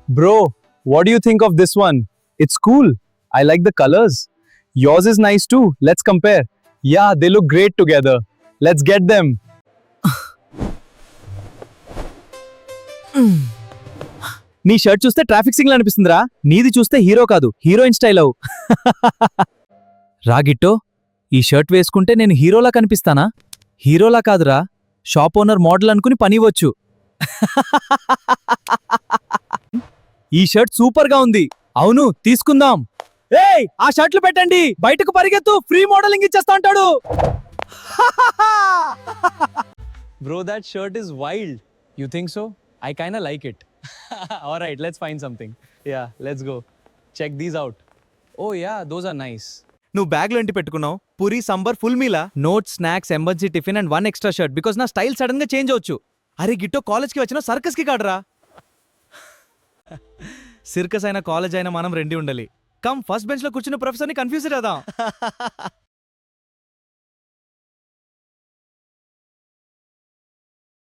Bro, what do you think of this one? It's cool. I like the colors. Yours is nice too. Let's compare. Yeah, they look great together. Let's get them. నీ shirt చూస్తే traffic signal అనిపిస్తుందిరా. నీది చూస్తే hero కాదు, heroine style అవు. రాగిట్టో, ఈ shirt వేసుకుంటే నేను హీరోలా కనిపిస్తానా? హీరోలా కాదురా, షాప్ ఓనర్ మోడల్ అనుకుని పనివచ్చు. ఈ షర్ట్ సూపర్ గా ఉంది. అవును, తీసుకుందాం. ఏయ్, ఆ షర్ట్లు పెట్టండి, బయటకు పరిగెత్తు, ఫ్రీ మోడలింగ్ ఇచ్చేస్తా అంటాడు. Bro, that shirt is wild. You think so? I kinda like it. Alright, let's find something. Yeah, let's go. Check these out. Oh yeah, those are nice. నువ్వు బ్యాగ్లో ఏంటి పెట్టుకున్నావు? పూరి, సంబర్, ఫుల్ మీలా? Note, snacks, emergency tiffin and 1 extra shirt because నా style sudden గా change అవచ్చు. అరే గిట్టో, కాలేజ్కి వచ్చిన సర్కస్కి కాడరా. సిర్కస్ అయినా కాలేజ్ అయినా మనం రెండి ఉండాలి. కమ్, ఫస్ట్ బెంచ్ లో కూర్చున్న ప్రొఫెసర్ని కన్ఫ్యూజ్ చేద్దాం.